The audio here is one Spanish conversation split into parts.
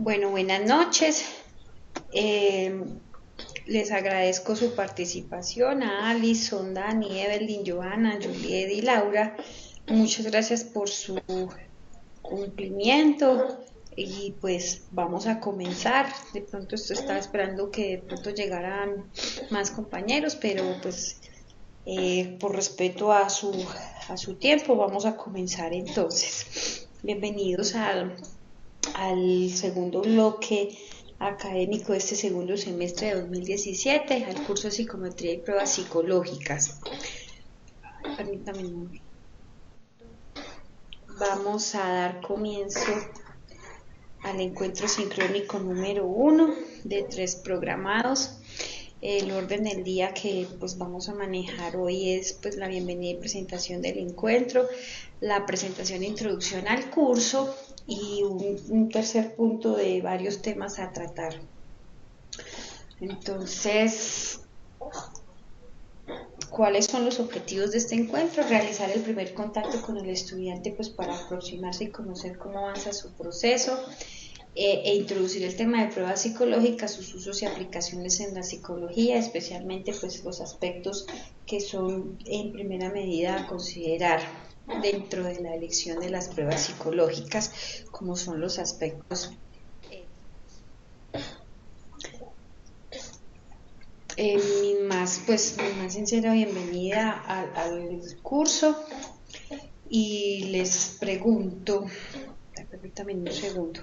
Bueno, buenas noches. Eh, Les agradezco su participación a Alison, Dani, Evelyn, Johanna, Juliet y Laura. Muchas gracias por su cumplimiento y pues vamos a comenzar. De pronto esto estaba esperando que de pronto llegaran más compañeros, pero pues por respeto a su tiempo vamos a comenzar entonces. Bienvenidos al segundo bloque académico de este segundo semestre de 2017, al curso de Psicometría y Pruebas Psicológicas. Permítame un momento. Vamos a dar comienzo al encuentro sincrónico número 1 de 3 programados. El orden del día que pues vamos a manejar hoy es pues la bienvenida y presentación del encuentro, la presentación e introducción al curso y un tercer punto de varios temas a tratar. Entonces, ¿cuáles son los objetivos de este encuentro? Realizar el primer contacto con el estudiante pues para aproximarse y conocer cómo avanza su proceso, e introducir el tema de pruebas psicológicas, sus usos y aplicaciones en la psicología, especialmente pues los aspectos que son en primera medida a considerar dentro de la elección de las pruebas psicológicas, como son los aspectos mi más sincera bienvenida al curso y les pregunto, permítanme un segundo.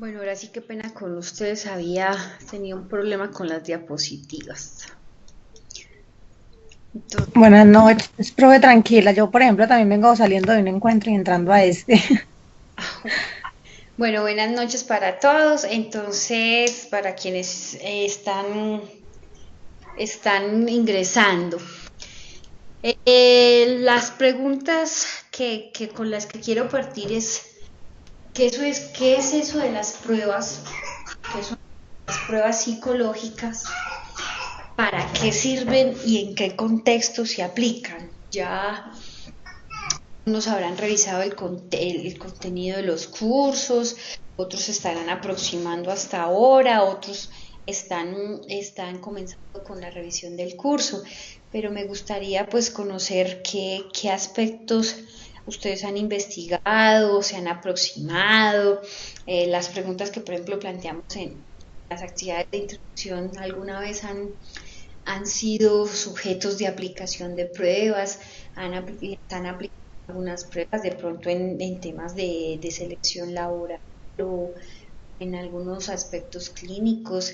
Bueno, ahora sí que pena con ustedes, había tenido un problema con las diapositivas. Entonces, Buenas noches, profe, tranquila. Yo, por ejemplo, también vengo saliendo de un encuentro y entrando a este. bueno, buenas noches para todos. Entonces, para quienes están ingresando, las preguntas con las que quiero partir es ¿qué es eso de las pruebas? ¿Qué son las pruebas psicológicas? ¿Para qué sirven y en qué contexto se aplican? Ya unos habrán revisado el contenido de los cursos, otros estarán aproximando hasta ahora, otros están comenzando con la revisión del curso, pero me gustaría pues conocer qué aspectos ustedes han investigado, se han aproximado, las preguntas que por ejemplo planteamos en las actividades de introducción alguna vez han sido sujetos de aplicación de pruebas, están aplicando algunas pruebas de pronto en temas de selección laboral o en algunos aspectos clínicos,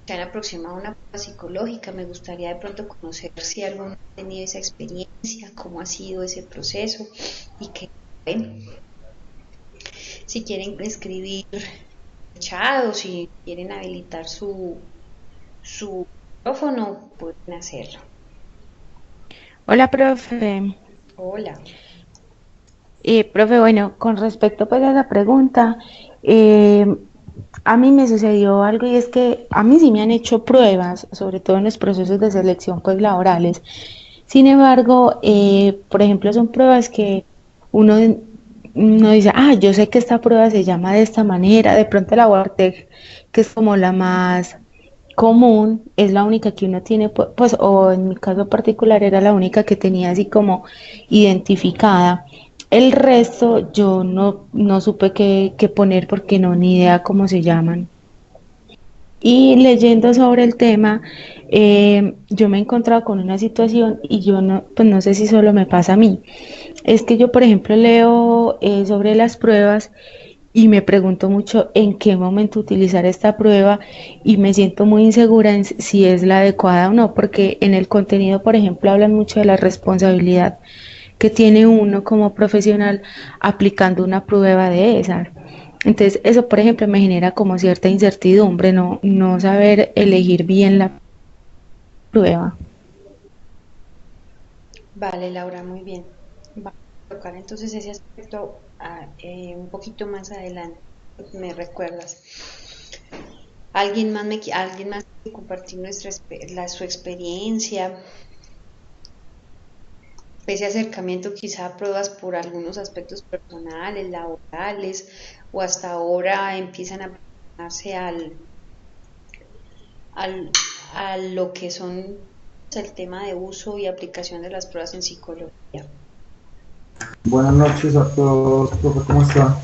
se han aproximado a una prueba psicológica. Me gustaría de pronto conocer si alguno ha tenido esa experiencia, cómo ha sido ese proceso y qué ven. Si quieren escribir chat o si quieren habilitar su micrófono, pueden hacerlo. Hola, profe. Hola. Profe, bueno, con respecto pues a esa pregunta, eh, a mí me sucedió algo y es que a mí sí me han hecho pruebas, sobre todo en los procesos de selección pues laborales. Sin embargo, por ejemplo, son pruebas que uno, uno dice, ah, yo sé que esta prueba se llama de esta manera, de pronto la WARTEC, que es como la más común, es la única que uno tiene, pues, o en mi caso particular era la única que tenía así como identificada. El resto yo no supe qué poner porque no, ni idea cómo se llaman. Y leyendo sobre el tema, yo me he encontrado con una situación y yo no, pues no sé si solo me pasa a mí. Es que yo, por ejemplo, leo sobre las pruebas y me pregunto mucho en qué momento utilizar esta prueba y me siento muy insegura en si es la adecuada o no, porque en el contenido, por ejemplo, hablan mucho de la responsabilidad que tiene uno como profesional aplicando una prueba de esas. Entonces, eso, por ejemplo, me genera como cierta incertidumbre, no saber elegir bien la prueba. Vale, Laura, muy bien. Vamos a tocar entonces ese aspecto un poquito más adelante. Me recuerdas. ¿Alguien más quiere compartir su experiencia, ese acercamiento quizá a pruebas por algunos aspectos personales, laborales, o hasta ahora empiezan a aproximarse al, a lo que son el tema de uso y aplicación de las pruebas en psicología? Buenas noches a todos, profe, ¿cómo están?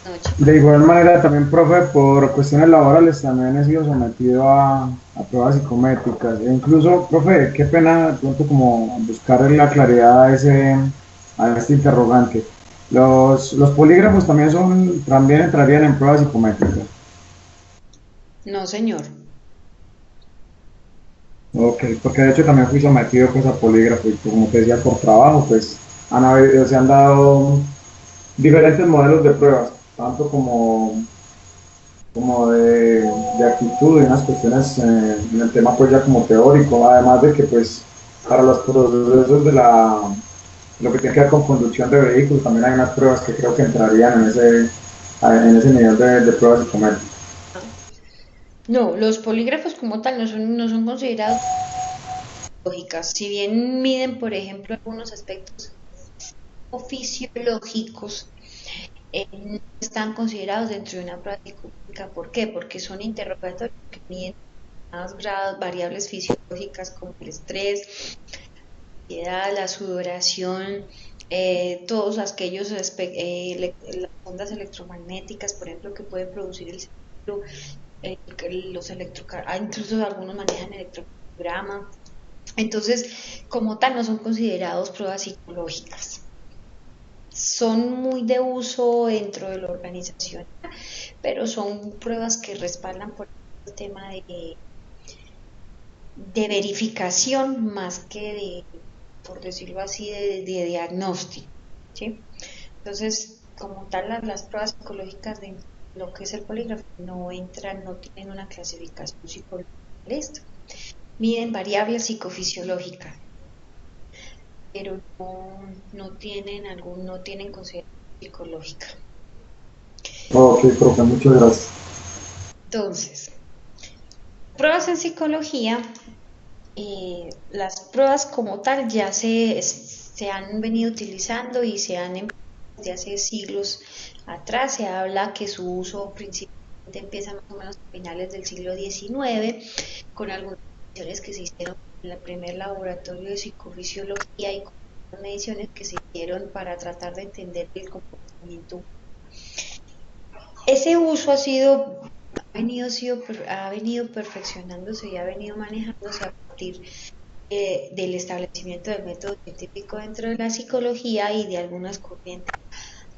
Noche. De igual manera, también, profe, por cuestiones laborales también he sido sometido a pruebas psicométricas. E incluso, profe, qué pena de pronto como buscar la claridad a este interrogante. Los polígrafos también entrarían en pruebas psicométricas. No, señor. Ok, porque de hecho también fui sometido pues a polígrafo y como te decía, por trabajo, pues se han dado diferentes modelos de pruebas, tanto como de actitud y unas cuestiones en el tema pues ya como teórico, además de que pues para los procesos lo que tiene que ver con conducción de vehículos también hay unas pruebas que creo que entrarían en ese nivel de pruebas psicométricas. No, los polígrafos como tal no son considerados lógicas. Si bien miden, por ejemplo, algunos aspectos fisiológicos, no están considerados dentro de una prueba psicológica. ¿Por qué? Porque son interrogatorios que miden determinados grados, variables fisiológicas como el estrés, la ansiedad, la sudoración, todos aquellos las ondas electromagnéticas, por ejemplo, que puede producir el cerebro, incluso algunos manejan electrocardiograma. Entonces, como tal, no son considerados pruebas psicológicas. Son muy de uso dentro de la organización, pero son pruebas que respaldan por el tema de verificación más que por decirlo así, de diagnóstico, ¿sí? Entonces, como tal, las pruebas psicológicas de lo que es el polígrafo no entran, no tienen una clasificación psicológica. ¿Listo? Miden variables psicofisiológicas, pero no tienen consideración psicológica. Ok, profe, muchas gracias. Entonces, pruebas en psicología, las pruebas como tal se han venido utilizando y se han empleado desde hace siglos atrás. Se habla que su uso principalmente empieza más o menos a finales del siglo XIX, con algunas mediciones que se hicieron en el primer laboratorio de psicofisiología y con mediciones que se hicieron para tratar de entender el comportamiento. Ese uso ha venido perfeccionándose y ha venido manejándose a partir del establecimiento del método científico dentro de la psicología y de algunas corrientes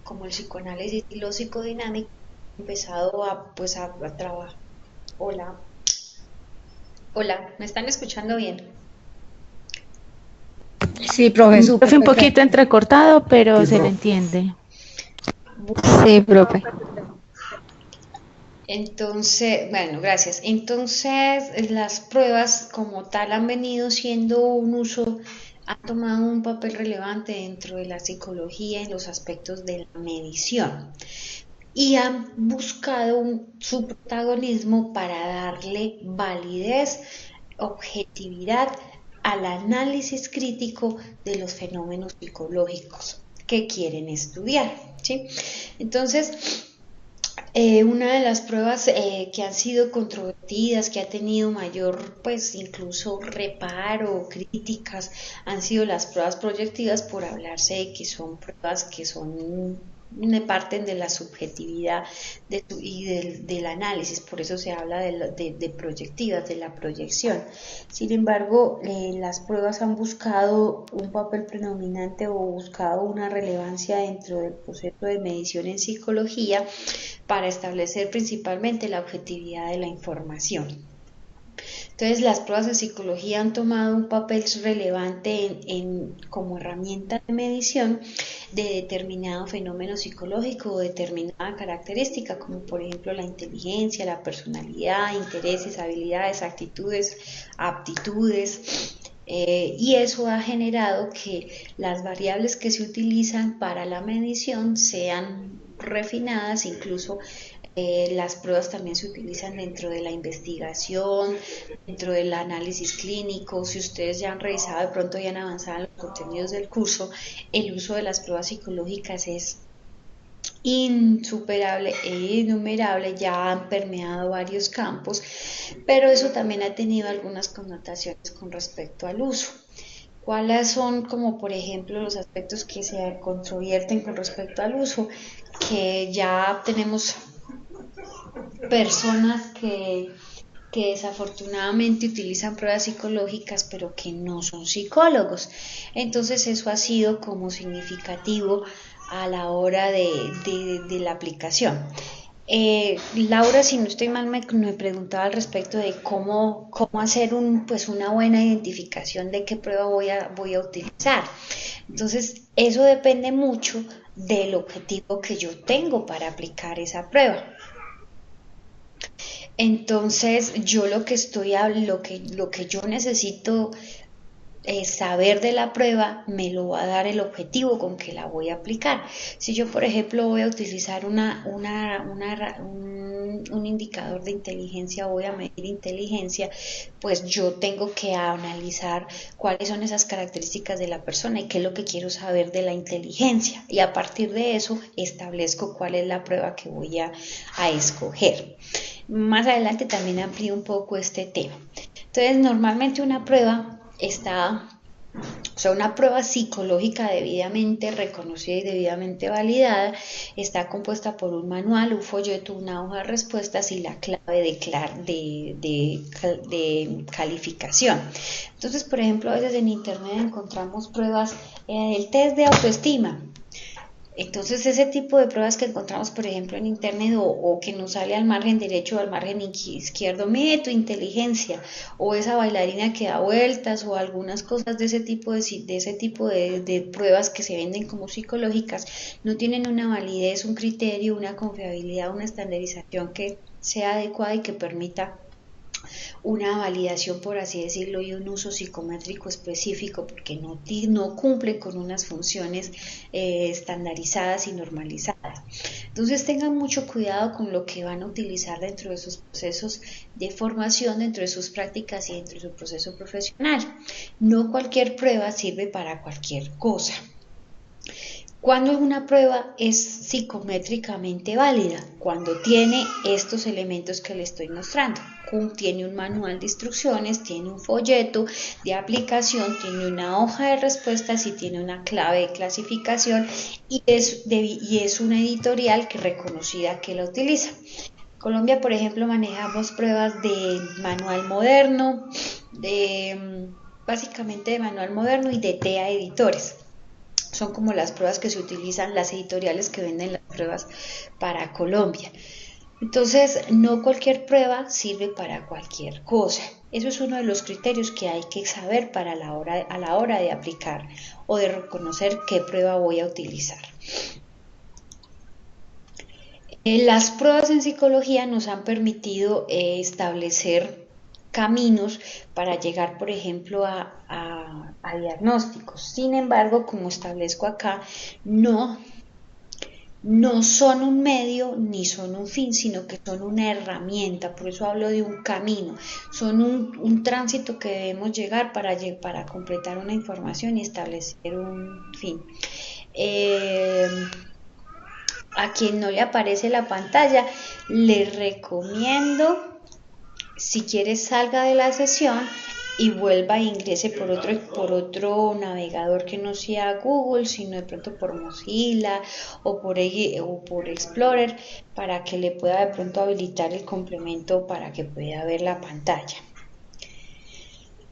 como el psicoanálisis y lo psicodinámico han empezado a trabajar. Hola, hola, ¿me están escuchando bien? Sí, profe, súper Profe, un poquito perfecto. entrecortado, pero Sí, se le profe. entiende. Sí, profe. Entonces, bueno, gracias. Entonces, las pruebas como tal han venido siendo han tomado un papel relevante dentro de la psicología en los aspectos de la medición y han buscado su protagonismo para darle validez, objetividad al análisis crítico de los fenómenos psicológicos que quieren estudiar, ¿sí? Entonces, una de las pruebas que han sido controvertidas, que ha tenido mayor, pues incluso reparo, críticas, han sido las pruebas proyectivas por hablarse de que son pruebas que son parten de la subjetividad del análisis, por eso se habla de proyectivas, de la proyección. Sin embargo, las pruebas han buscado un papel predominante o buscado una relevancia dentro del proceso de medición en psicología para establecer principalmente la objetividad de la información. Entonces, las pruebas de psicología han tomado un papel relevante como herramienta de medición de determinado fenómeno psicológico o determinada característica, como por ejemplo la inteligencia, la personalidad, intereses, habilidades, actitudes, aptitudes. Y eso ha generado que las variables que se utilizan para la medición sean refinadas, incluso las pruebas también se utilizan dentro de la investigación, dentro del análisis clínico. Si ustedes ya han revisado de pronto y han avanzado en los contenidos del curso, el uso de las pruebas psicológicas es insuperable e innumerable, ya han permeado varios campos, pero eso también ha tenido algunas connotaciones con respecto al uso. ¿Cuáles son, como por ejemplo, los aspectos que se controvierten con respecto al uso? Que ya tenemos personas que desafortunadamente utilizan pruebas psicológicas pero que no son psicólogos. Entonces eso ha sido como significativo a la hora de la aplicación. Laura, si no estoy mal, me preguntaba al respecto de cómo hacer una buena identificación de qué prueba voy a utilizar. Entonces, eso depende mucho del objetivo que yo tengo para aplicar esa prueba. Entonces, yo lo que yo necesito saber de la prueba me lo va a dar el objetivo con que la voy a aplicar. Si yo, por ejemplo, voy a utilizar un indicador de inteligencia, voy a medir inteligencia, pues yo tengo que analizar cuáles son esas características de la persona y qué es lo que quiero saber de la inteligencia. Y a partir de eso establezco cuál es la prueba que voy a escoger. Más adelante también amplío un poco este tema. Entonces, normalmente una prueba una prueba psicológica debidamente reconocida y debidamente validada está compuesta por un manual, un folleto, una hoja de respuestas y la clave de calificación. Entonces, por ejemplo, a veces en internet encontramos pruebas del test de autoestima. Entonces, ese tipo de pruebas que encontramos, por ejemplo, en internet o que nos sale al margen derecho o al margen izquierdo, mide tu inteligencia, o esa bailarina que da vueltas, o algunas cosas de ese tipo de pruebas que se venden como psicológicas, no tienen una validez, un criterio, una confiabilidad, una estandarización que sea adecuada y que permita una validación, por así decirlo, y un uso psicométrico específico, porque no cumple con unas funciones estandarizadas y normalizadas. Entonces tengan mucho cuidado con lo que van a utilizar dentro de sus procesos de formación, dentro de sus prácticas y dentro de su proceso profesional. No cualquier prueba sirve para cualquier cosa. ¿Cuándo una prueba es psicométricamente válida? Cuando tiene estos elementos que le estoy mostrando. Tiene un manual de instrucciones, tiene un folleto de aplicación, tiene una hoja de respuestas y tiene una clave de clasificación y es una editorial reconocida que la utiliza. En Colombia, por ejemplo, manejamos pruebas de manual moderno, básicamente de manual moderno y de TEA Editores. Son como las pruebas que se utilizan, las editoriales que venden las pruebas para Colombia. Entonces, no cualquier prueba sirve para cualquier cosa. Eso es uno de los criterios que hay que saber a la hora de aplicar o de reconocer qué prueba voy a utilizar. Las pruebas en psicología nos han permitido establecer caminos para llegar, por ejemplo, a diagnósticos. Sin embargo, como establezco acá, no son un medio ni son un fin, sino que son una herramienta. Por eso hablo de un camino. Son un tránsito que debemos llegar para completar una información y establecer un fin. A quien no le aparece la pantalla, le recomiendo, si quiere, salga de la sesión y vuelva e ingrese por otro navegador que no sea Google, sino de pronto por Mozilla o por Explorer, para que le pueda de pronto habilitar el complemento para que pueda ver la pantalla.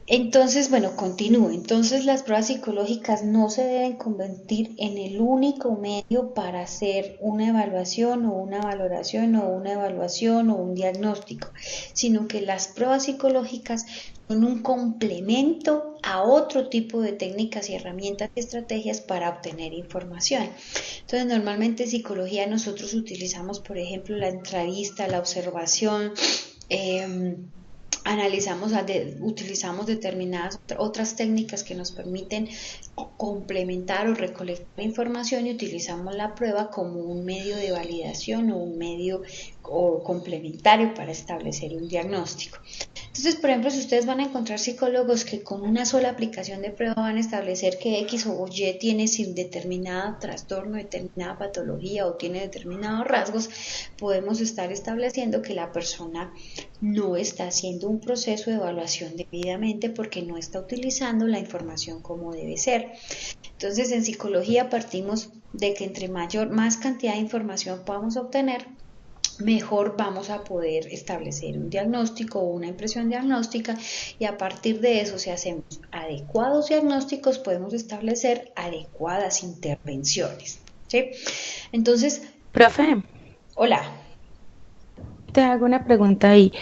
Entonces, bueno, continúo. Entonces, las pruebas psicológicas no se deben convertir en el único medio para hacer una evaluación o una valoración o una evaluación o un diagnóstico, sino que las pruebas psicológicas son un complemento a otro tipo de técnicas y herramientas y estrategias para obtener información. Entonces, normalmente en psicología nosotros utilizamos, por ejemplo, la entrevista, la observación, utilizamos determinadas otras técnicas que nos permiten complementar o recolectar información, y utilizamos la prueba como un medio de validación o un medio complementario para establecer un diagnóstico. Entonces, por ejemplo, si ustedes van a encontrar psicólogos que con una sola aplicación de prueba van a establecer que X o Y tiene determinado trastorno, determinada patología o tiene determinados rasgos, podemos estar estableciendo que la persona no está haciendo un proceso de evaluación debidamente porque no está utilizando la información como debe ser. Entonces, en psicología partimos de que entre más cantidad de información podamos obtener, mejor vamos a poder establecer un diagnóstico o una impresión diagnóstica, y a partir de eso, si hacemos adecuados diagnósticos, podemos establecer adecuadas intervenciones, ¿sí? Entonces, Profe, hola. te hago una pregunta ahí.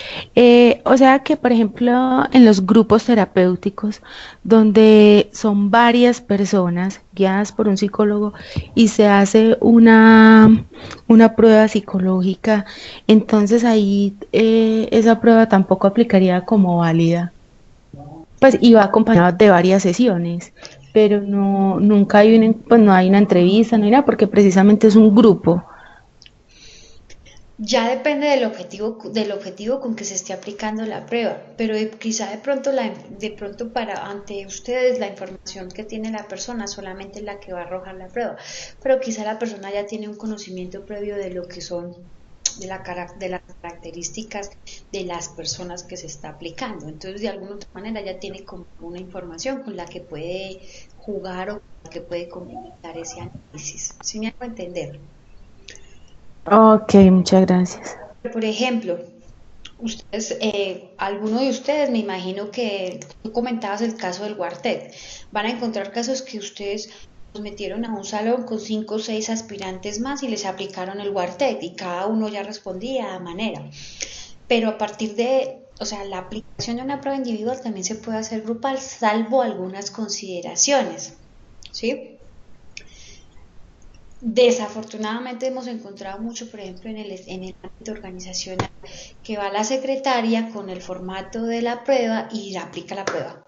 O sea que, por ejemplo, en los grupos terapéuticos, donde son varias personas guiadas por un psicólogo y se hace una prueba psicológica, entonces ahí esa prueba tampoco aplicaría como válida. Pues iba acompañado de varias sesiones, pero no, nunca hay pues no hay una entrevista, no hay nada, porque precisamente es un grupo. Ya depende del objetivo con que se esté aplicando la prueba, pero quizá de pronto para ante ustedes la información que tiene la persona solamente es la que va a arrojar la prueba, pero quizá la persona ya tiene un conocimiento previo de lo que son de las características de las personas que se está aplicando. Entonces, de alguna otra manera ya tiene como una información con la que puede jugar o con la que puede complementar ese análisis. ¿Sí me hago entender? Ok, muchas gracias. Por ejemplo, alguno de ustedes, me imagino que tú comentabas el caso del Guartet, van a encontrar casos que ustedes los metieron a un salón con 5 o 6 aspirantes más y les aplicaron el Guartet y cada uno ya respondía a manera. Pero a partir o sea, la aplicación de una prueba individual también se puede hacer grupal, salvo algunas consideraciones, ¿sí? Desafortunadamente hemos encontrado mucho, por ejemplo, en el ámbito organizacional, que va la secretaria con el formato de la prueba y aplica la prueba.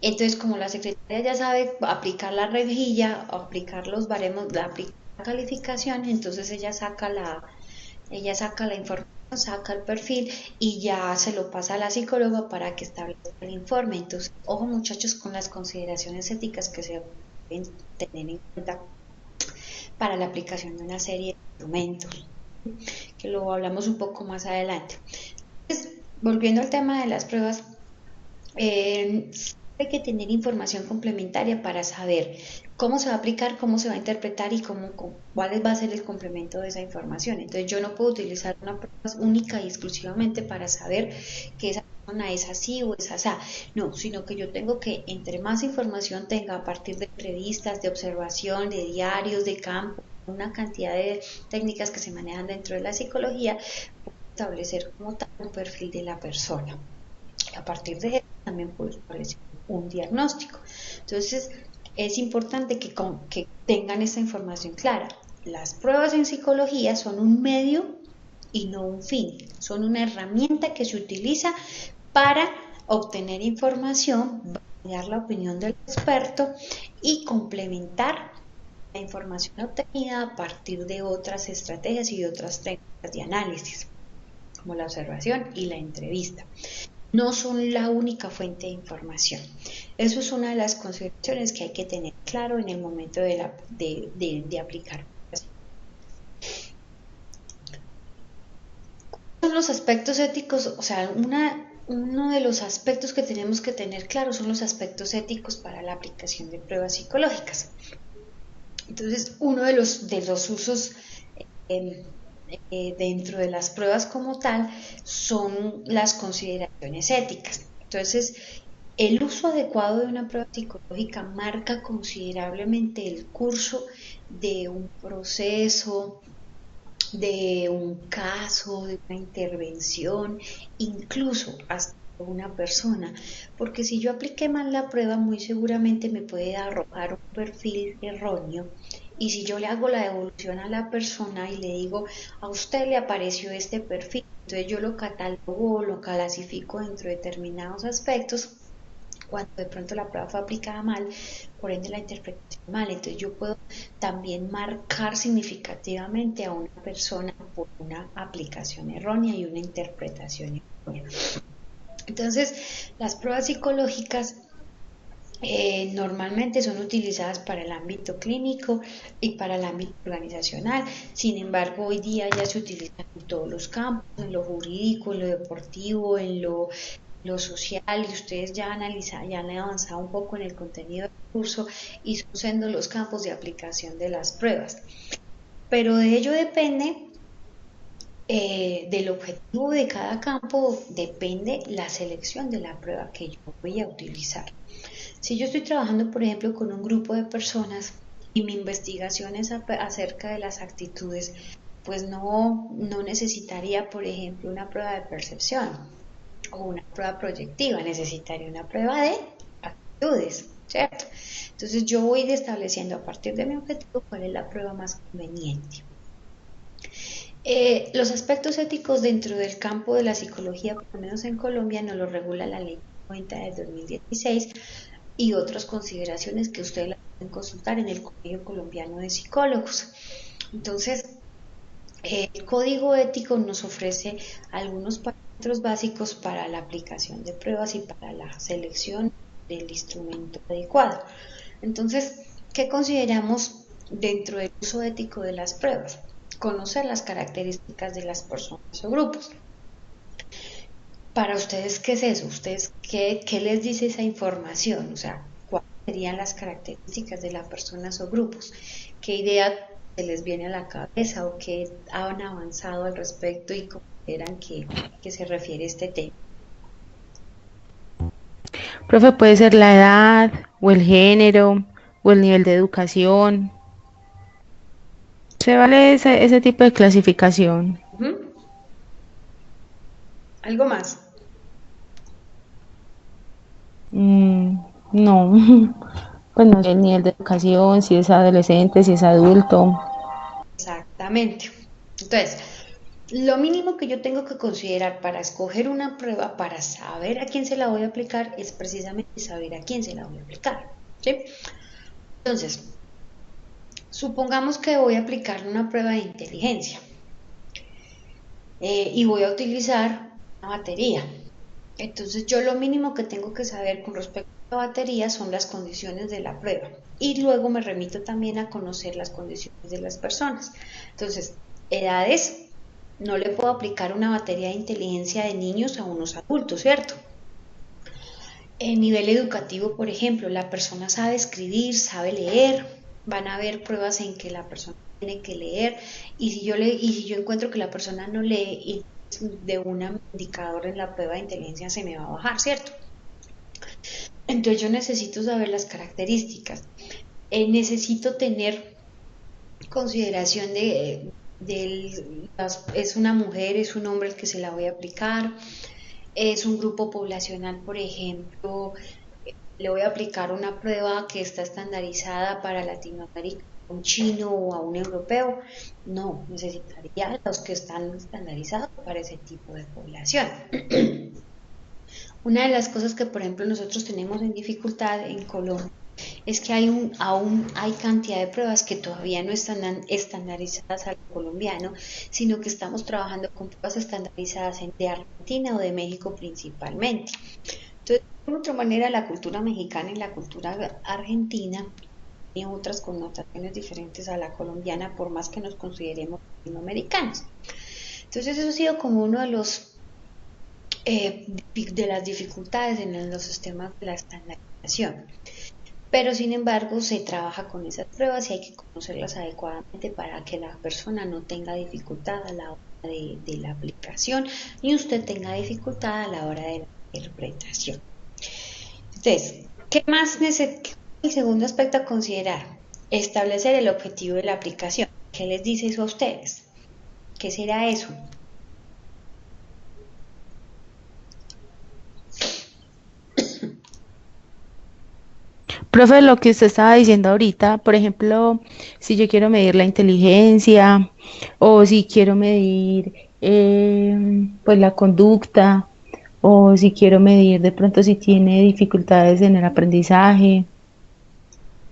Entonces, como la secretaria ya sabe aplicar la rejilla o aplicar los baremos, aplicar la calificación, entonces ella saca la información, saca el perfil y ya se lo pasa a la psicóloga para que establezca el informe. Entonces, ojo muchachos con las consideraciones éticas que se deben tener en cuenta para la aplicación de una serie de instrumentos, que lo hablamos un poco más adelante. Entonces, volviendo al tema de las pruebas, hay que tener información complementaria para saber cómo se va a aplicar, cómo se va a interpretar y cuál va a ser el complemento de esa información. Entonces, yo no puedo utilizar una prueba única y exclusivamente para saber que esa persona es así o es así. No, sino que yo tengo que, entre más información tenga a partir de entrevistas, de observación, de diarios, de campo, una cantidad de técnicas que se manejan dentro de la psicología, puedo establecer como tal un perfil de la persona. A partir de eso también puedo establecer un diagnóstico. Entonces, es importante que tengan esa información clara. Las pruebas en psicología son un medio y no un fin. Son una herramienta que se utiliza para obtener información, validar la opinión del experto y complementar la información obtenida a partir de otras estrategias y de otras técnicas de análisis, como la observación y la entrevista. No son la única fuente de información. Eso es una de las consideraciones que hay que tener claro en el momento de aplicar. Son los aspectos éticos, o sea, uno de los aspectos que tenemos que tener claros son los aspectos éticos para la aplicación de pruebas psicológicas. Entonces, uno de los usos eh, dentro de las pruebas como tal son las consideraciones éticas. Entonces, el uso adecuado de una prueba psicológica marca considerablemente el curso de un proceso, de un caso, de una intervención, incluso hasta una persona, porque si yo apliqué mal la prueba, muy seguramente me puede arrojar un perfil erróneo. Y si yo le hago la devolución a la persona y le digo, a usted le apareció este perfil, entonces yo lo catalogo o lo clasifico dentro de determinados aspectos, cuando de pronto la prueba fue aplicada mal, por ende la interpretación mal. Entonces yo puedo también marcar significativamente a una persona por una aplicación errónea y una interpretación errónea. Entonces, las pruebas psicológicas normalmente son utilizadas para el ámbito clínico y para el ámbito organizacional. Sin embargo, hoy día ya se utilizan en todos los campos, en lo jurídico, en lo deportivo, en lo social, y ustedes ya ya han avanzado un poco en el contenido del curso y son siendo los campos de aplicación de las pruebas. Pero de ello depende, del objetivo de cada campo, depende la selección de la prueba que yo voy a utilizar. Si yo estoy trabajando, por ejemplo, con un grupo de personas y mi investigación es acerca de las actitudes, pues no necesitaría, por ejemplo, una prueba de percepción o una prueba proyectiva, necesitaría una prueba de actitudes, ¿cierto? Entonces yo voy estableciendo a partir de mi objetivo cuál es la prueba más conveniente. Los aspectos éticos dentro del campo de la psicología, por lo menos en Colombia, nos lo regula la Ley 90 del 2016 y otras consideraciones que ustedes las pueden consultar en el Colegio Colombiano de Psicólogos. Entonces, el código ético nos ofrece algunos parámetros básicos para la aplicación de pruebas y para la selección del instrumento adecuado. Entonces, ¿qué consideramos dentro del uso ético de las pruebas? Conocer las características de las personas o grupos. Para ustedes, ¿qué es eso? ¿Ustedes qué les dice esa información? O sea, ¿cuáles serían las características de las personas o grupos? ¿Qué idea se les viene a la cabeza o qué han avanzado al respecto y consideran que se refiere a este tema? Profe, puede ser la edad, o el género, o el nivel de educación. ¿Se vale ese tipo de clasificación? Ujú. ¿Algo más? Mm, no, pues no sé el nivel de educación, si es adolescente, si es adulto. Exactamente. Entonces, lo mínimo que yo tengo que considerar para escoger una prueba, para saber a quién se la voy a aplicar, es precisamente saber a quién se la voy a aplicar, ¿sí? Entonces, supongamos que voy a aplicar una prueba de inteligencia y voy a utilizar una batería. Entonces, yo lo mínimo que tengo que saber con respecto a la batería son las condiciones de la prueba y luego me remito también a conocer las condiciones de las personas. Entonces, edades, no le puedo aplicar una batería de inteligencia de niños a unos adultos, ¿cierto? En nivel educativo, por ejemplo, la persona sabe escribir, sabe leer, van a haber pruebas en que la persona tiene que leer y si yo encuentro que la persona no lee y de un indicador en la prueba de inteligencia se me va a bajar, ¿cierto? Entonces yo necesito saber las características, necesito tener consideración es una mujer, es un hombre el que se la voy a aplicar, es un grupo poblacional, por ejemplo, le voy a aplicar una prueba que está estandarizada para Latinoamérica, a un chino o a un europeo. No, necesitaría los que están estandarizados para ese tipo de población. Una de las cosas que, por ejemplo, nosotros tenemos en dificultad en Colombia es que aún hay cantidad de pruebas que todavía no están estandarizadas al colombiano, sino que estamos trabajando con pruebas estandarizadas de Argentina o de México principalmente. Entonces, de otra manera, la cultura mexicana y la cultura argentina tienen otras connotaciones diferentes a la colombiana, por más que nos consideremos latinoamericanos. Entonces, eso ha sido como uno de las dificultades en los sistemas de la estandarización. Pero sin embargo se trabaja con esas pruebas y hay que conocerlas adecuadamente para que la persona no tenga dificultad a la hora de la aplicación ni usted tenga dificultad a la hora de la interpretación. Entonces, ¿qué más necesita? El segundo aspecto a considerar, establecer el objetivo de la aplicación. ¿Qué les dice eso a ustedes? ¿Qué será eso? Profe, lo que usted estaba diciendo ahorita, por ejemplo, si yo quiero medir la inteligencia o si quiero medir pues la conducta o si quiero medir de pronto si tiene dificultades en el aprendizaje.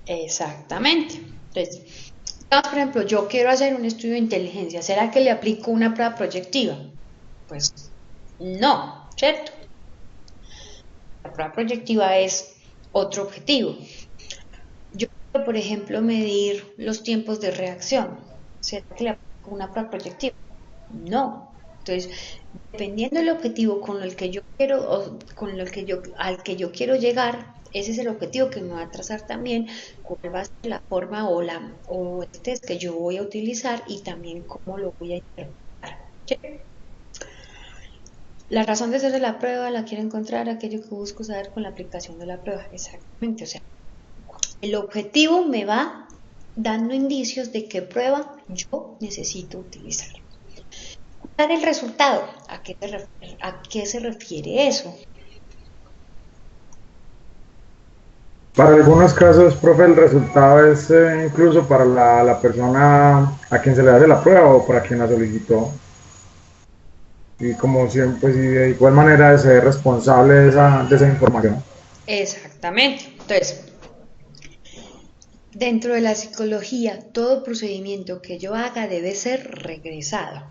Exactamente. Entonces, por ejemplo, yo quiero hacer un estudio de inteligencia. ¿Será que le aplico una prueba proyectiva? Pues no, ¿cierto? La prueba proyectiva es otro objetivo. Yo quiero, por ejemplo, medir los tiempos de reacción. ¿Será que le aplico una prueba proyectiva? No. Entonces, dependiendo del objetivo con el que yo quiero, o con el que al que yo quiero llegar, ese es el objetivo que me va a trazar también cuál va a ser la forma o el test que yo voy a utilizar y también cómo lo voy a interpretar. ¿Sí? La razón de hacer la prueba la quiero encontrar aquello que busco saber con la aplicación de la prueba. Exactamente. O sea, el objetivo me va dando indicios de qué prueba yo necesito utilizar. Dar el resultado. ¿A qué se refiere eso? Para algunos casos, profe, el resultado es incluso para la persona a quien se le hace la prueba o para quien la solicitó. Y como siempre, pues, y de igual manera de ser responsable de esa información. Exactamente. Entonces, dentro de la psicología, todo procedimiento que yo haga debe ser regresado.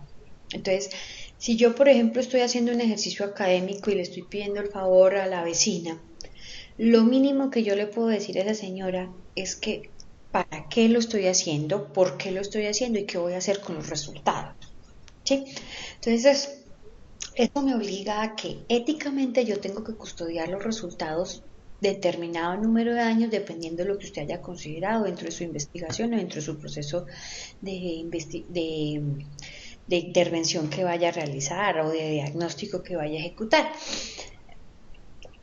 Entonces, si yo, por ejemplo, estoy haciendo un ejercicio académico y le estoy pidiendo el favor a la vecina, lo mínimo que yo le puedo decir a esa señora es que para qué lo estoy haciendo, por qué lo estoy haciendo y qué voy a hacer con los resultados. ¿Sí? Entonces, esto me obliga a que éticamente yo tengo que custodiar los resultados determinado número de años dependiendo de lo que usted haya considerado dentro de su investigación o dentro de su proceso de intervención que vaya a realizar o de diagnóstico que vaya a ejecutar.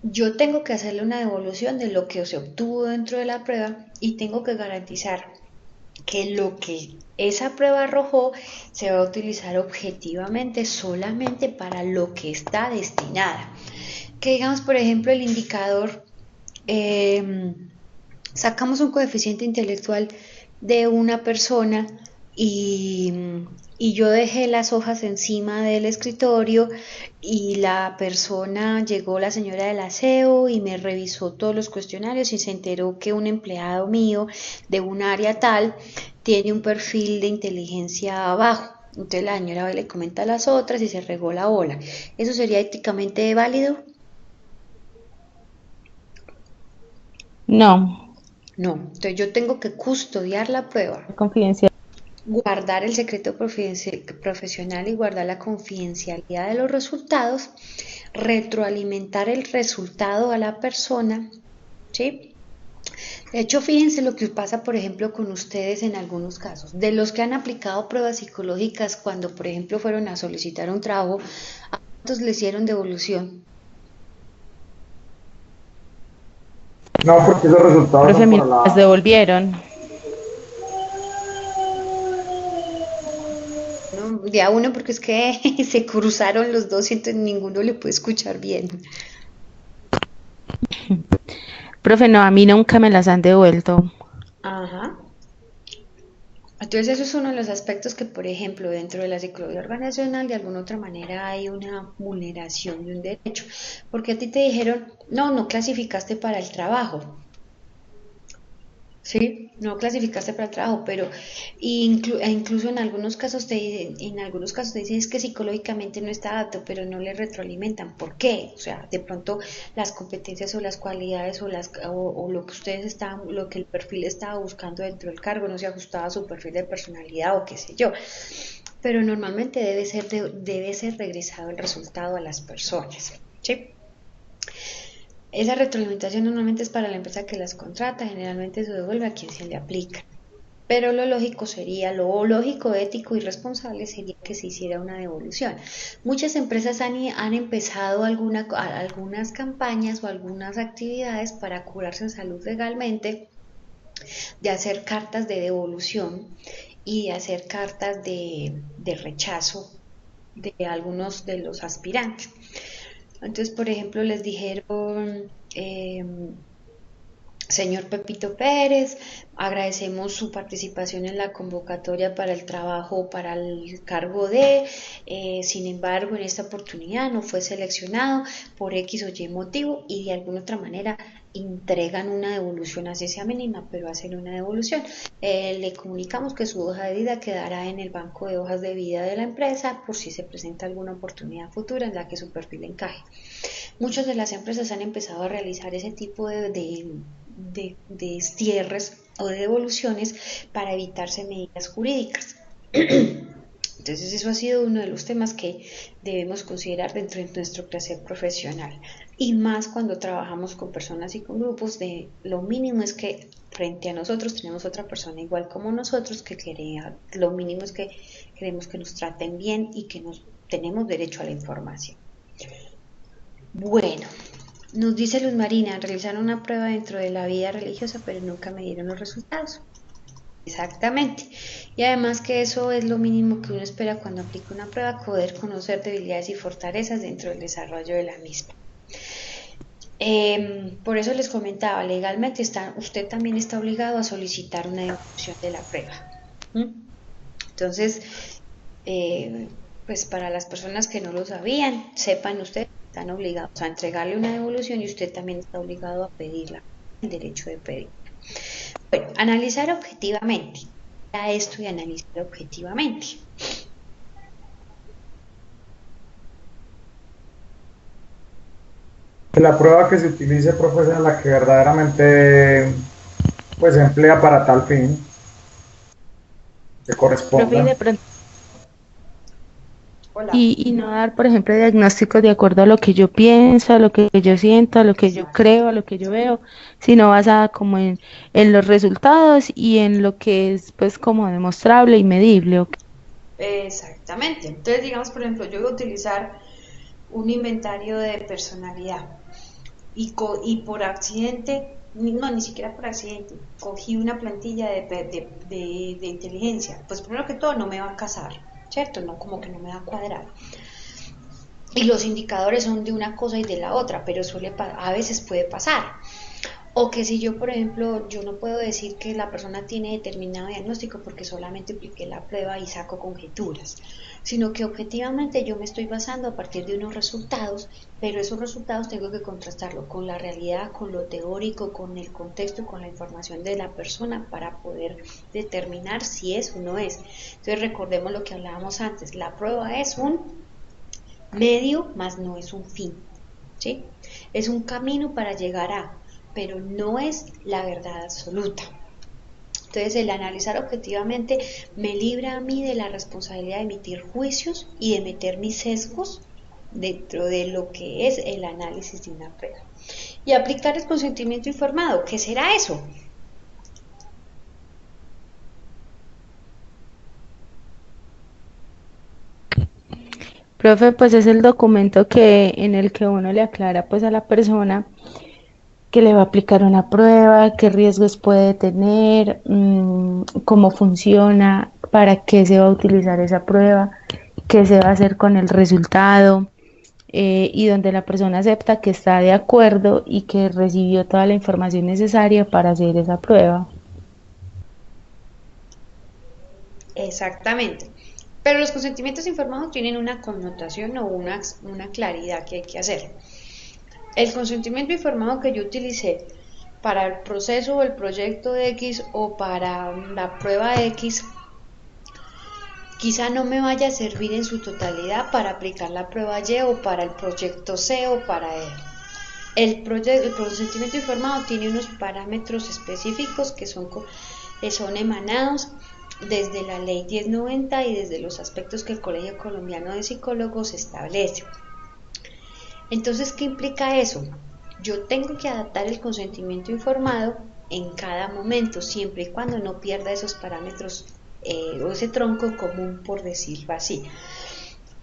Yo tengo que hacerle una devolución de lo que se obtuvo dentro de la prueba y tengo que garantizar que lo que esa prueba arrojó se va a utilizar objetivamente solamente para lo que está destinada. Que digamos, por ejemplo, el indicador, sacamos un coeficiente intelectual de una persona y, y yo dejé las hojas encima del escritorio y la persona, llegó la señora del aseo y me revisó todos los cuestionarios y se enteró que un empleado mío de un área tal tiene un perfil de inteligencia bajo. Entonces la señora le comenta a las otras y se regó la bola. ¿Eso sería éticamente válido? No, No. Entonces yo tengo que custodiar la prueba, confidencial. guardar el secreto profesional y guardar la confidencialidad de los resultados, retroalimentar el resultado a la persona, ¿sí? De hecho, fíjense lo que pasa, por ejemplo, con ustedes en algunos casos. De los que han aplicado pruebas psicológicas cuando, por ejemplo, fueron a solicitar un trabajo, ¿a cuántos le hicieron devolución? No, porque esos resultados Profe, a son mí para las la... devolvieron. ¿No? De a uno, porque es que se cruzaron los dos y entonces ninguno le puede escuchar bien. Profe, no, a mí nunca me las han devuelto. Ajá. Entonces, eso es uno de los aspectos que, por ejemplo, dentro de la psicología organizacional, de alguna otra manera hay una vulneración de un derecho, porque a ti te dijeron, no, no clasificaste para el trabajo, ¿sí? No clasificaste para el trabajo, pero incluso en algunos casos te dicen es que psicológicamente no está apto, pero no le retroalimentan. ¿Por qué? O sea, de pronto las competencias o las cualidades o lo que lo que el perfil estaba buscando dentro del cargo no se ajustaba a su perfil de personalidad o qué sé yo. pero normalmente debe ser regresado el resultado a las personas, ¿sí? Esa retroalimentación normalmente es para la empresa que las contrata, generalmente se devuelve a quien se le aplica. Pero lo lógico, ético y responsable sería que se hiciera una devolución. Muchas empresas han empezado algunas campañas o algunas actividades para curarse en salud legalmente, de hacer cartas de devolución y de hacer cartas de rechazo de algunos de los aspirantes. Entonces, por ejemplo, les dijeron, señor Pepito Pérez, agradecemos su participación en la convocatoria para el trabajo para el cargo sin embargo, en esta oportunidad no fue seleccionado por X o Y motivo y de alguna otra manera entregan una devolución, así sea mínima, pero hacen una devolución. Le comunicamos que su hoja de vida quedará en el banco de hojas de vida de la empresa por si se presenta alguna oportunidad futura en la que su perfil encaje. Muchas de las empresas han empezado a realizar ese tipo de cierres o de devoluciones para evitarse medidas jurídicas. Entonces eso ha sido uno de los temas que debemos considerar dentro de nuestro quehacer profesional, y más cuando trabajamos con personas y con grupos. Lo mínimo es que frente a nosotros tenemos otra persona igual como nosotros lo mínimo es que queremos que nos traten bien y que tenemos derecho a la información. Bueno, nos dice Luz Marina, realizaron una prueba dentro de la vida religiosa, pero nunca me dieron los resultados. Exactamente. Y además que eso es lo mínimo que uno espera cuando aplica una prueba, poder conocer debilidades y fortalezas dentro del desarrollo de la misma. Por eso les comentaba, legalmente usted también está obligado a solicitar una devolución de la prueba. Entonces, pues para las personas que no lo sabían, sepan ustedes, están obligados a entregarle una devolución y usted también está obligado a pedirla, el derecho de pedirla. Bueno, analizar objetivamente. A esto y analizar objetivamente. La prueba que se utilice, profe, es la que verdaderamente pues se emplea para tal fin que corresponda. Profe, de pronto, y no dar, por ejemplo, diagnósticos de acuerdo a lo que yo pienso, a lo que yo siento, a lo que yo creo, a lo que yo veo, sino basada como en los resultados y en lo que es pues como demostrable y medible. Exactamente. Entonces, digamos, por ejemplo, yo voy a utilizar un inventario de personalidad y por accidente, no, ni siquiera por accidente, cogí una plantilla de inteligencia. Pues primero que todo no me va a casar, ¿cierto? No, como que no me va a cuadrar. Y los indicadores son de una cosa y de la otra, pero a veces puede pasar. O que si yo, por ejemplo, yo no puedo decir que la persona tiene determinado diagnóstico porque solamente apliqué la prueba y saco conjeturas, sino que objetivamente yo me estoy basando a partir de unos resultados, pero esos resultados tengo que contrastarlo con la realidad, con lo teórico, con el contexto, con la información de la persona para poder determinar si es o no es. Entonces recordemos lo que hablábamos antes, la prueba es un medio, más no es un fin, ¿sí? Es un camino para llegar a, pero no es la verdad absoluta. Entonces, el analizar objetivamente me libra a mí de la responsabilidad de emitir juicios y de meter mis sesgos dentro de lo que es el análisis de una prueba. Y aplicar el consentimiento informado, ¿qué será eso? Profe, pues es el documento en el que uno le aclara pues a la persona que le va a aplicar una prueba, qué riesgos puede tener, cómo funciona, para qué se va a utilizar esa prueba, qué se va a hacer con el resultado, y donde la persona acepta que está de acuerdo y que recibió toda la información necesaria para hacer esa prueba. Exactamente. Pero los consentimientos informados tienen una connotación o una claridad que hay que hacer. El consentimiento informado que yo utilicé para el proceso o el proyecto X o para la prueba X, quizá no me vaya a servir en su totalidad para aplicar la prueba Y o para el proyecto C o para E. El consentimiento informado tiene unos parámetros específicos que son emanados desde la ley 1090 y desde los aspectos que el Colegio Colombiano de Psicólogos establece. Entonces, ¿qué implica eso? Yo tengo que adaptar el consentimiento informado en cada momento, siempre y cuando no pierda esos parámetros o ese tronco común, por decirlo así.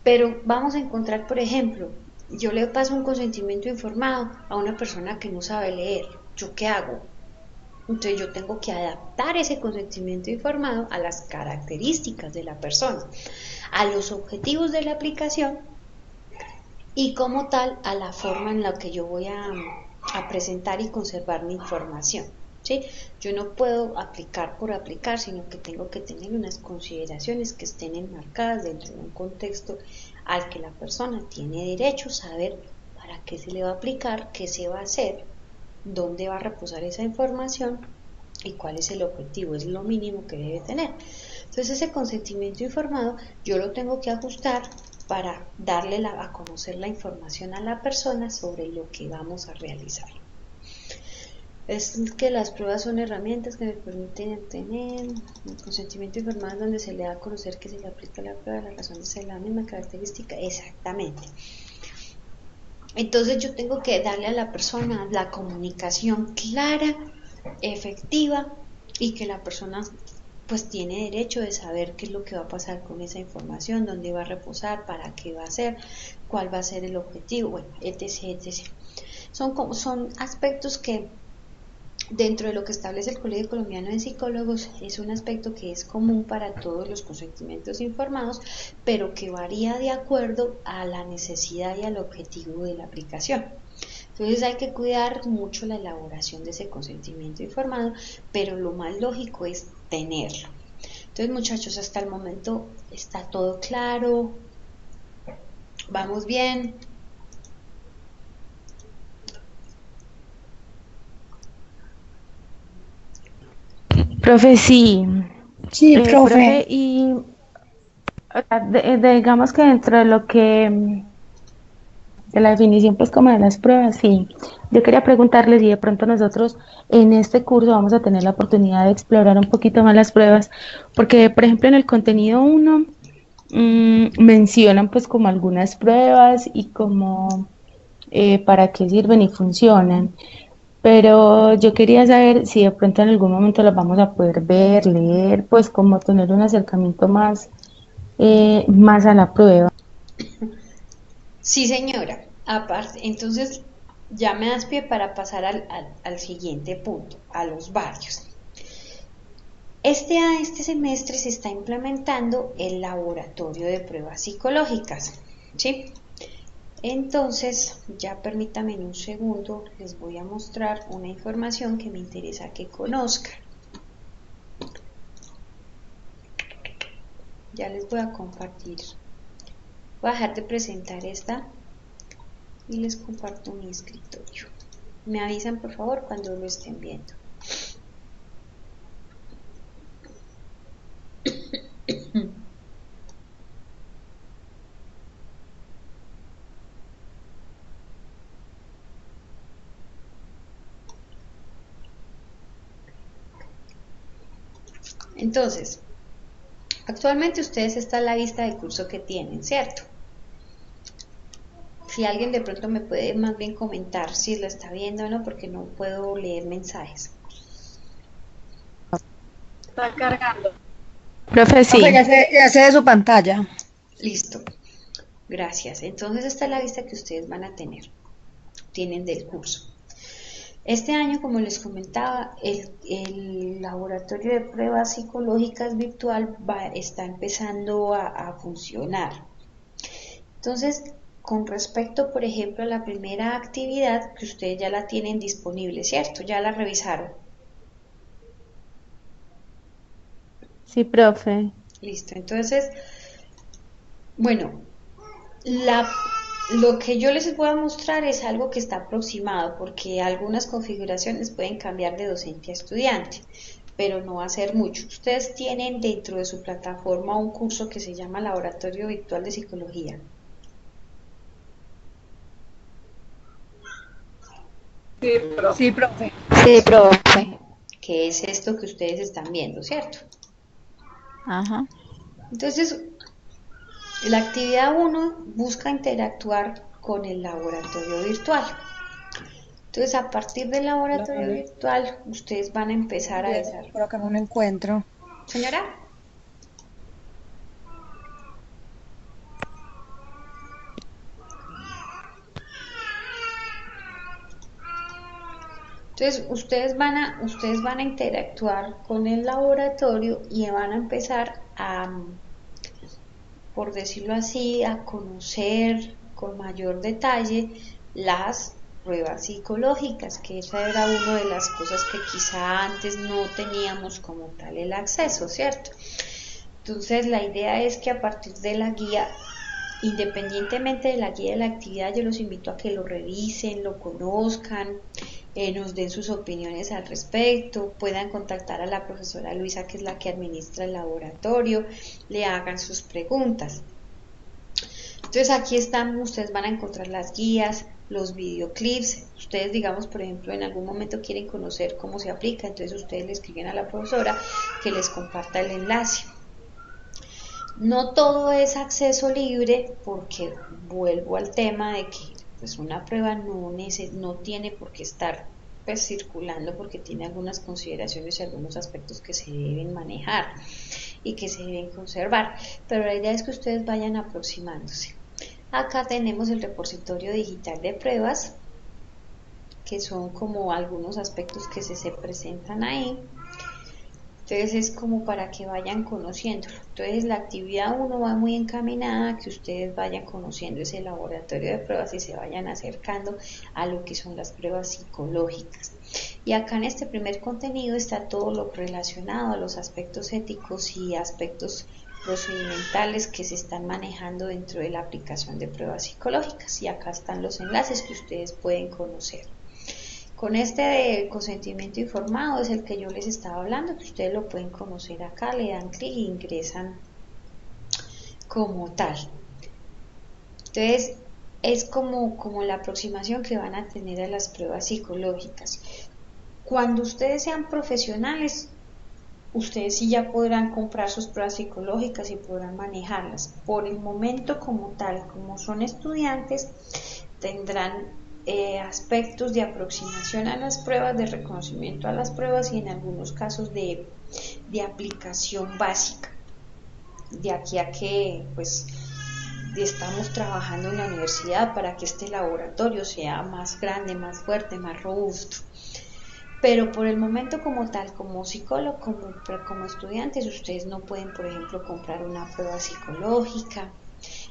Pero vamos a encontrar, por ejemplo, yo le paso un consentimiento informado a una persona que no sabe leer. ¿Yo qué hago? Entonces yo tengo que adaptar ese consentimiento informado a las características de la persona, a los objetivos de la aplicación y como tal a la forma en la que yo voy a presentar y conservar mi información. ¿Sí? Yo no puedo aplicar por aplicar, sino que tengo que tener unas consideraciones que estén enmarcadas dentro de un contexto al que la persona tiene derecho a saber para qué se le va a aplicar, qué se va a hacer, dónde va a reposar esa información y cuál es el objetivo, es lo mínimo que debe tener. Entonces ese consentimiento informado yo lo tengo que ajustar para darle a conocer la información a la persona sobre lo que vamos a realizar. Es que las pruebas son herramientas que me permiten obtener un consentimiento informado donde se le da a conocer que se le aplica la prueba, la razón de ser la misma característica, exactamente. Entonces yo tengo que darle a la persona la comunicación clara, efectiva y que la persona pues tiene derecho de saber qué es lo que va a pasar con esa información, dónde va a reposar, para qué va a ser, cuál va a ser el objetivo, bueno, etc, etc. Son aspectos que dentro de lo que establece el Colegio Colombiano de Psicólogos es un aspecto que es común para todos los consentimientos informados, pero que varía de acuerdo a la necesidad y al objetivo de la aplicación. Entonces hay que cuidar mucho la elaboración de ese consentimiento informado, pero lo más lógico es tenerlo. Entonces, muchachos, hasta el momento está todo claro, vamos bien. Profe, sí. Sí, Profe, profe. y o sea, digamos que dentro de lo que, de la definición, pues como de las pruebas, sí. Yo quería preguntarles si de pronto nosotros en este curso vamos a tener la oportunidad de explorar un poquito más las pruebas, porque por ejemplo en el contenido uno mencionan pues como algunas pruebas y como para qué sirven y funcionan. Pero yo quería saber si de pronto en algún momento las vamos a poder ver, leer, pues como tener un acercamiento más a la prueba. Sí, señora. Aparte, entonces ya me das pie para pasar al siguiente punto, a los barrios. Este semestre se está implementando el laboratorio de pruebas psicológicas, ¿sí? Entonces, ya permítanme un segundo, les voy a mostrar una información que me interesa que conozcan. Ya les voy a compartir. Voy a dejar de presentar esta y les comparto mi escritorio. Me avisan por favor cuando lo estén viendo. Entonces, actualmente ustedes está en la lista de curso que tienen, ¿cierto? Si alguien de pronto me puede más bien comentar si lo está viendo o no, porque no puedo leer mensajes. Está cargando. Profe, Profe, sí. ya sé de su pantalla. Listo, gracias. Entonces esta es la lista que ustedes van a tener, tienen del curso. Este año, como les comentaba, el laboratorio de pruebas psicológicas virtual está empezando a funcionar. Entonces, con respecto, por ejemplo, a la primera actividad, que ustedes ya la tienen disponible, ¿cierto? Ya la revisaron. Sí, profe. Listo, entonces, bueno, lo que yo les voy a mostrar es algo que está aproximado, porque algunas configuraciones pueden cambiar de docente a estudiante, pero no va a ser mucho. Ustedes tienen dentro de su plataforma un curso que se llama Laboratorio Virtual de Psicología. Sí, profe. Sí, profe. Que es esto que ustedes están viendo, ¿cierto? Ajá. Entonces, la actividad 1 busca interactuar con el laboratorio virtual. Entonces, a partir del laboratorio virtual, ustedes van a empezar a desarrollar. Por acá no lo encuentro. Señora. Entonces, ustedes van a interactuar con el laboratorio y van a empezar a, por decirlo así, a conocer con mayor detalle las pruebas psicológicas, que esa era una de las cosas que quizá antes no teníamos como tal el acceso, ¿cierto? Entonces, la idea es que a partir de la guía, independientemente de la guía de la actividad, yo los invito a que lo revisen, lo conozcan, nos den sus opiniones al respecto, puedan contactar a la profesora Luisa, que es la que administra el laboratorio, le hagan sus preguntas. Entonces aquí están, ustedes van a encontrar las guías, los videoclips. Ustedes, digamos, por ejemplo, en algún momento quieren conocer cómo se aplica, entonces ustedes le escriben a la profesora que les comparta el enlace. No todo es acceso libre, porque vuelvo al tema de que pues una prueba no tiene por qué estar pues circulando, porque tiene algunas consideraciones y algunos aspectos que se deben manejar y que se deben conservar, pero la idea es que ustedes vayan aproximándose. Acá tenemos el repositorio digital de pruebas, que son como algunos aspectos que se presentan ahí. Entonces es como para que vayan conociéndolo. Entonces la actividad 1 va muy encaminada a que ustedes vayan conociendo ese laboratorio de pruebas y se vayan acercando a lo que son las pruebas psicológicas. Y acá en este primer contenido está todo lo relacionado a los aspectos éticos y aspectos procedimentales que se están manejando dentro de la aplicación de pruebas psicológicas. Y acá están los enlaces que ustedes pueden conocer. Con este de consentimiento informado es el que yo les estaba hablando, que ustedes lo pueden conocer acá, le dan clic e ingresan como tal. Entonces, es como la aproximación que van a tener a las pruebas psicológicas. Cuando ustedes sean profesionales, ustedes sí ya podrán comprar sus pruebas psicológicas y podrán manejarlas. Por el momento como tal, como son estudiantes, tendrán aspectos de aproximación a las pruebas, de reconocimiento a las pruebas y en algunos casos de aplicación básica. De aquí a que pues estamos trabajando en la universidad para que este laboratorio sea más grande, más fuerte, más robusto. Pero por el momento como tal, como psicólogo, como estudiantes, ustedes no pueden, por ejemplo, comprar una prueba psicológica,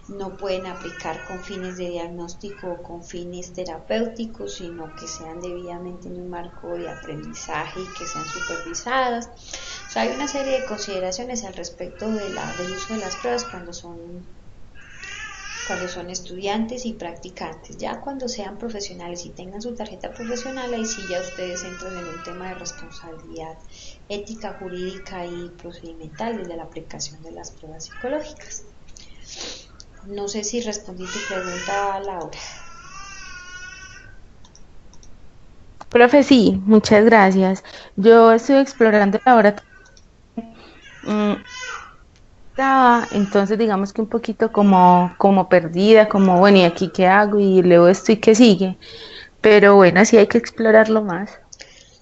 no pueden aplicar con fines de diagnóstico o con fines terapéuticos, sino que sean debidamente en un marco de aprendizaje y que sean supervisadas. O sea, hay una serie de consideraciones al respecto del uso de las pruebas cuando son estudiantes y practicantes. Ya cuando sean profesionales y tengan su tarjeta profesional, ahí sí ya ustedes entran en un tema de responsabilidad ética, jurídica y procedimental desde la aplicación de las pruebas psicológicas. No sé si respondí tu pregunta, Laura. Profe, sí, muchas gracias. Yo estoy explorando el laboratorio. Entonces digamos que un poquito como perdida, como bueno, ¿y aquí qué hago? Y luego esto y qué sigue. Pero bueno, sí hay que explorarlo más.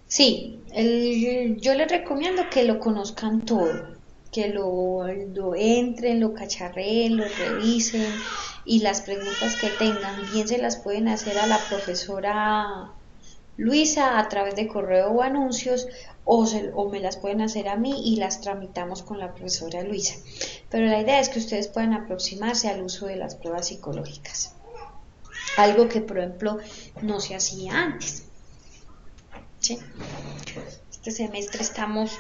Sí, yo les recomiendo que lo conozcan todo, que lo entren, lo cacharreen, lo revisen y las preguntas que tengan bien se las pueden hacer a la profesora Luisa a través de correo o anuncios o me las pueden hacer a mí y las tramitamos con la profesora Luisa. Pero la idea es que ustedes puedan aproximarse al uso de las pruebas psicológicas, algo que por ejemplo no se hacía antes. ¿Sí? Este semestre estamos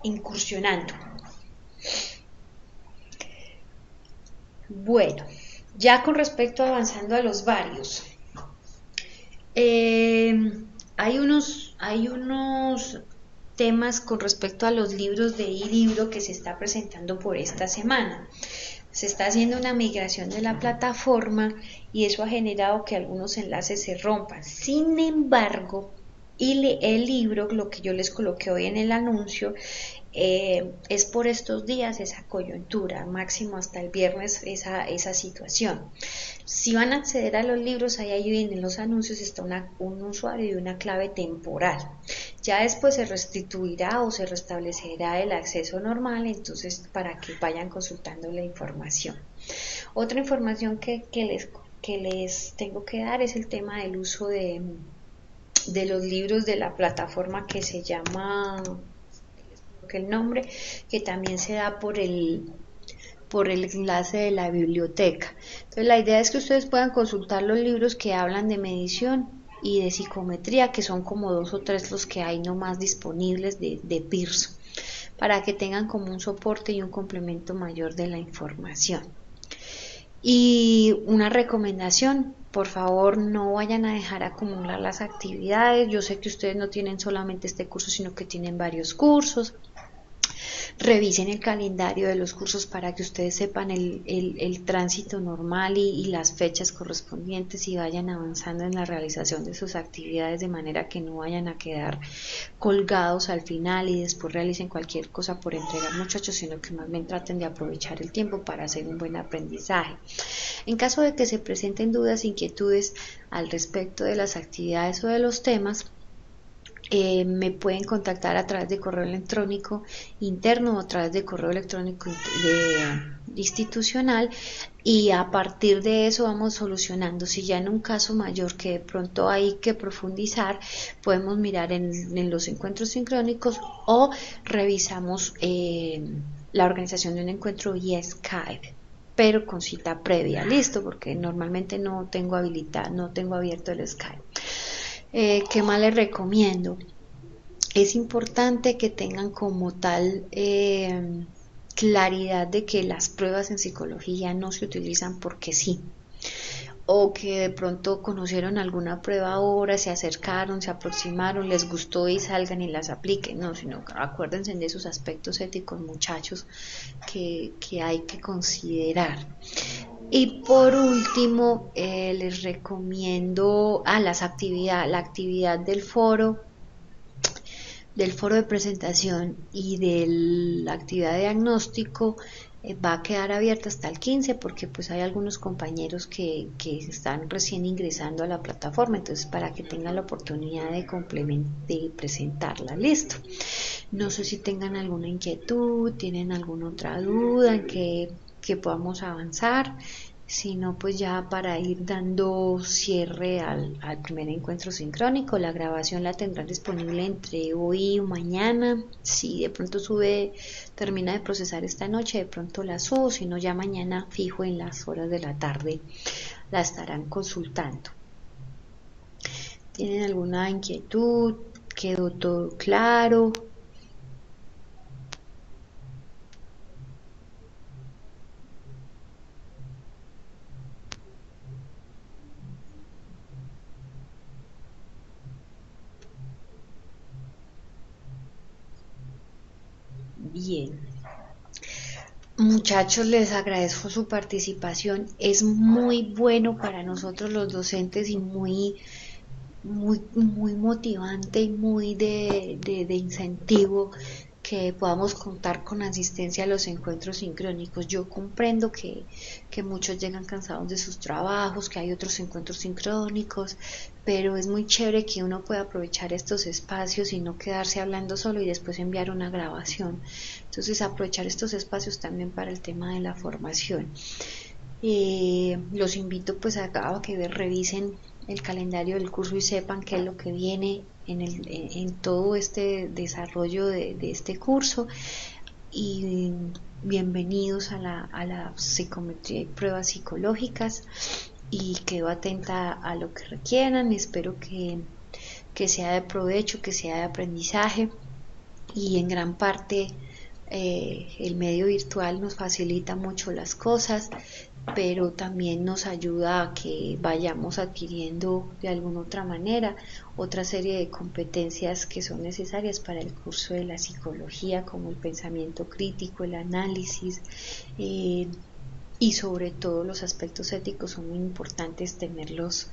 incursionando. Bueno, ya con respecto avanzando a los varios. Hay unos temas con respecto a los libros de e-libro que se está presentando por esta semana. Se está haciendo una migración de la plataforma y eso ha generado que algunos enlaces se rompan. Sin embargo, Y el libro, lo que yo les coloqué hoy en el anuncio, es por estos días esa coyuntura, máximo hasta el viernes esa situación. Si van a acceder a los libros, ahí en los anuncios está un usuario y una clave temporal. Ya después se restituirá o se restablecerá el acceso normal, entonces para que vayan consultando la información. Otra información que les tengo que dar es el tema del uso de los libros de la plataforma que se llama, que el nombre, que también se da por el enlace de la biblioteca. Entonces la idea es que ustedes puedan consultar los libros que hablan de medición y de psicometría, que son como 2 o 3 los que hay nomás disponibles de Pearson, para que tengan como un soporte y un complemento mayor de la información. Y una recomendación, por favor no vayan a dejar acumular las actividades. Yo sé que ustedes no tienen solamente este curso, sino que tienen varios cursos. Revisen el calendario de los cursos para que ustedes sepan el tránsito normal y las fechas correspondientes y vayan avanzando en la realización de sus actividades de manera que no vayan a quedar colgados al final y después realicen cualquier cosa por entregar, muchachos, sino que más bien traten de aprovechar el tiempo para hacer un buen aprendizaje. En caso de que se presenten dudas, inquietudes al respecto de las actividades o de los temas, me pueden contactar a través de correo electrónico interno o a través de correo electrónico institucional, y a partir de eso vamos solucionando. Si ya en un caso mayor que de pronto hay que profundizar, podemos mirar en los encuentros sincrónicos o revisamos la organización de un encuentro vía Skype, pero con cita previa, listo, porque normalmente no tengo abierto el Skype. ¿Qué más les recomiendo? Es importante que tengan como tal claridad de que las pruebas en psicología no se utilizan porque sí, o que de pronto conocieron alguna prueba ahora, se acercaron, se aproximaron, les gustó y salgan y las apliquen. No, sino que acuérdense de esos aspectos éticos, muchachos, que hay que considerar. Y por último, les recomiendo la actividad del foro de presentación y de la actividad de diagnóstico. Va a quedar abierta hasta el 15 porque pues hay algunos compañeros que están recién ingresando a la plataforma, entonces para que tengan la oportunidad de presentarla. Listo. No sé si tengan alguna inquietud, tienen alguna otra duda en que podamos avanzar. Si no, pues ya para ir dando cierre al primer encuentro sincrónico. La grabación la tendrán disponible entre hoy y mañana. Si de pronto termina de procesar esta noche, de pronto la subo, si no ya mañana fijo en las horas de la tarde la estarán consultando. ¿Tienen alguna inquietud? ¿Quedó todo claro? Bien. Muchachos, les agradezco su participación. Es muy bueno para nosotros los docentes y muy motivante y muy de incentivo que podamos contar con asistencia a los encuentros sincrónicos. Yo comprendo que muchos llegan cansados de sus trabajos, que hay otros encuentros sincrónicos, pero es muy chévere que uno pueda aprovechar estos espacios y no quedarse hablando solo y después enviar una grabación. Entonces, aprovechar estos espacios también para el tema de la formación. Los invito pues a que revisen el calendario del curso y sepan qué es lo que viene en todo este desarrollo de este curso, y bienvenidos a la psicometría y pruebas psicológicas, y quedo atenta a lo que requieran. Espero que sea de provecho, que sea de aprendizaje, y en gran parte el medio virtual nos facilita mucho las cosas, pero también nos ayuda a que vayamos adquiriendo de alguna otra manera otra serie de competencias que son necesarias para el curso de la psicología, como el pensamiento crítico, el análisis, y sobre todo los aspectos éticos son muy importantes tenerlos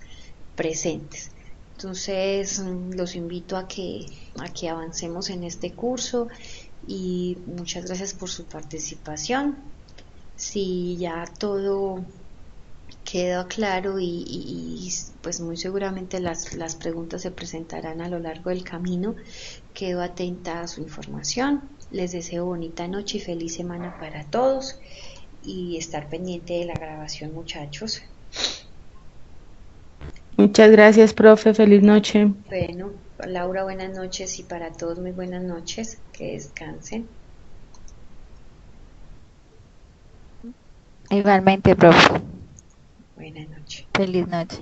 presentes. Entonces, los invito a que avancemos en este curso y muchas gracias por su participación. Si ya todo quedó claro pues muy seguramente las preguntas se presentarán a lo largo del camino, quedo atenta a su información. Les deseo bonita noche y feliz semana para todos y estar pendiente de la grabación, muchachos. Muchas gracias, profe. Feliz noche. Bueno, Laura, buenas noches y para todos muy buenas noches. Que descansen. Igualmente, profe. Buenas noches. Feliz noche.